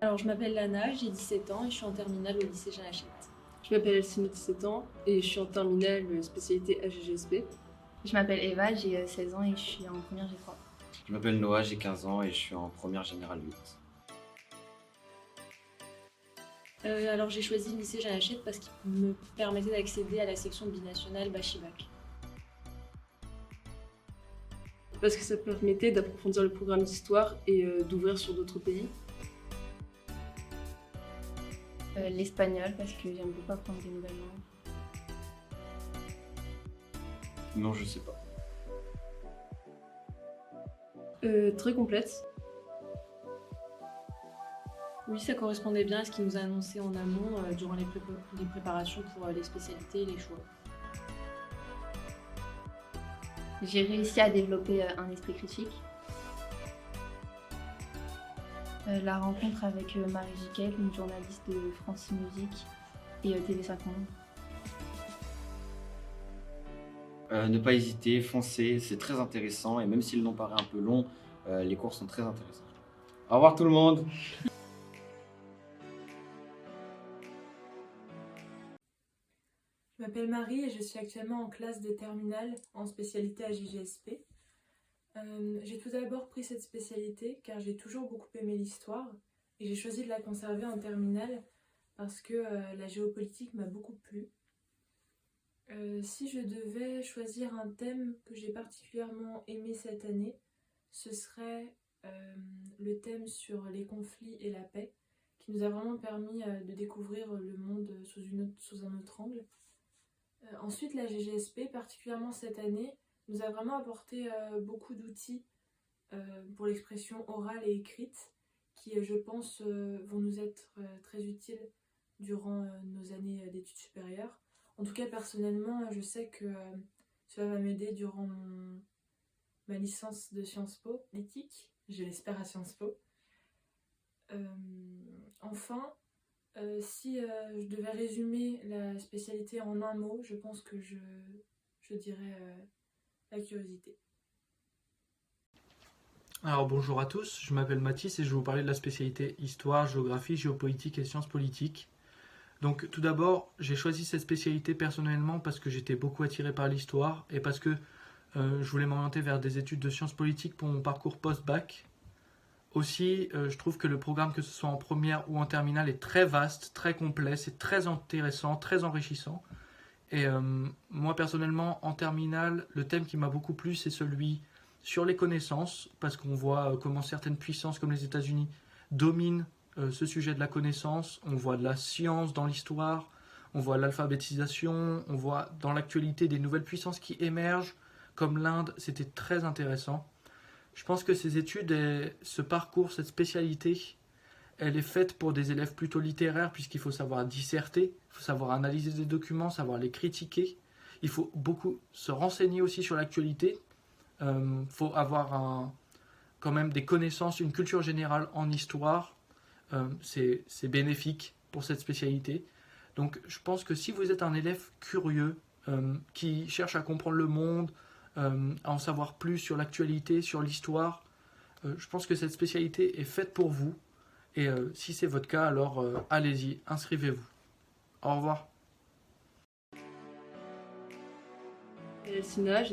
Alors, je m'appelle Lana, j'ai 17 ans et je suis en terminale au lycée Jean Hachette. Je m'appelle Alcine, 17 ans et je suis en terminale spécialité AGGSP. Je m'appelle Eva, j'ai 16 ans et je suis en première G3. Je m'appelle Noah, j'ai 15 ans et je suis en première générale 8. Alors, j'ai choisi le lycée Jean Hachette parce qu'il me permettait d'accéder à la section binationale Bachibac. Parce que ça permettait d'approfondir le programme d'histoire et d'ouvrir sur d'autres pays. L'espagnol parce que j'aime beaucoup apprendre des nouvelles langues. Non, je sais pas. Très complète. Oui, ça correspondait bien à ce qu'il nous a annoncé en amont durant les préparations pour les spécialités et les choix. J'ai réussi à développer un esprit critique. La rencontre avec Marie Jiquel, une journaliste de France Musique et TV5 Monde. Ne pas hésiter, foncez, c'est très intéressant et même si le nom paraît un peu long, les cours sont très intéressants. Au revoir tout le monde! Je m'appelle Marie et je suis actuellement en classe de terminale en spécialité AGGSP. J'ai tout d'abord pris cette spécialité car j'ai toujours beaucoup aimé l'histoire et j'ai choisi de la conserver en terminale parce que la géopolitique m'a beaucoup plu. Si je devais choisir un thème que j'ai particulièrement aimé cette année, ce serait le thème sur les conflits et la paix qui nous a vraiment permis de découvrir le monde sous un autre angle. Ensuite, la GGSP, particulièrement cette année, nous a vraiment apporté beaucoup d'outils pour l'expression orale et écrite qui, je pense, vont nous être très utiles durant nos années d'études supérieures. En tout cas, personnellement, je sais que cela va m'aider durant ma licence de Sciences Po, l'éthique, je l'espère à Sciences Po. Enfin, si je devais résumer la spécialité en un mot, je pense que je dirais la curiosité. Alors bonjour à tous, je m'appelle Mathis et je vais vous parler de la spécialité Histoire, Géographie, Géopolitique et Sciences politiques. Donc tout d'abord, j'ai choisi cette spécialité personnellement parce que j'étais beaucoup attiré par l'histoire et parce que je voulais m'orienter vers des études de sciences politiques pour mon parcours post-bac. Aussi, je trouve que le programme, que ce soit en première ou en terminale, est très vaste, très complet, c'est très intéressant, très enrichissant. Et moi, personnellement, en terminale, le thème qui m'a beaucoup plu, c'est celui sur les connaissances, parce qu'on voit comment certaines puissances, comme les États-Unis, dominent ce sujet de la connaissance. On voit de la science dans l'histoire, on voit l'alphabétisation, on voit dans l'actualité des nouvelles puissances qui émergent, comme l'Inde. C'était très intéressant. Je pense que ces études, ce parcours, cette spécialité, elle est faite pour des élèves plutôt littéraires puisqu'il faut savoir disserter, il faut savoir analyser des documents, savoir les critiquer. Il faut beaucoup se renseigner aussi sur l'actualité. Il faut avoir quand même des connaissances, une culture générale en histoire. C'est bénéfique pour cette spécialité. Donc je pense que si vous êtes un élève curieux, qui cherche à comprendre le monde, à en savoir plus sur l'actualité, sur l'histoire, je pense que cette spécialité est faite pour vous. Et si c'est votre cas, alors allez-y, inscrivez-vous. Au revoir. Alcina,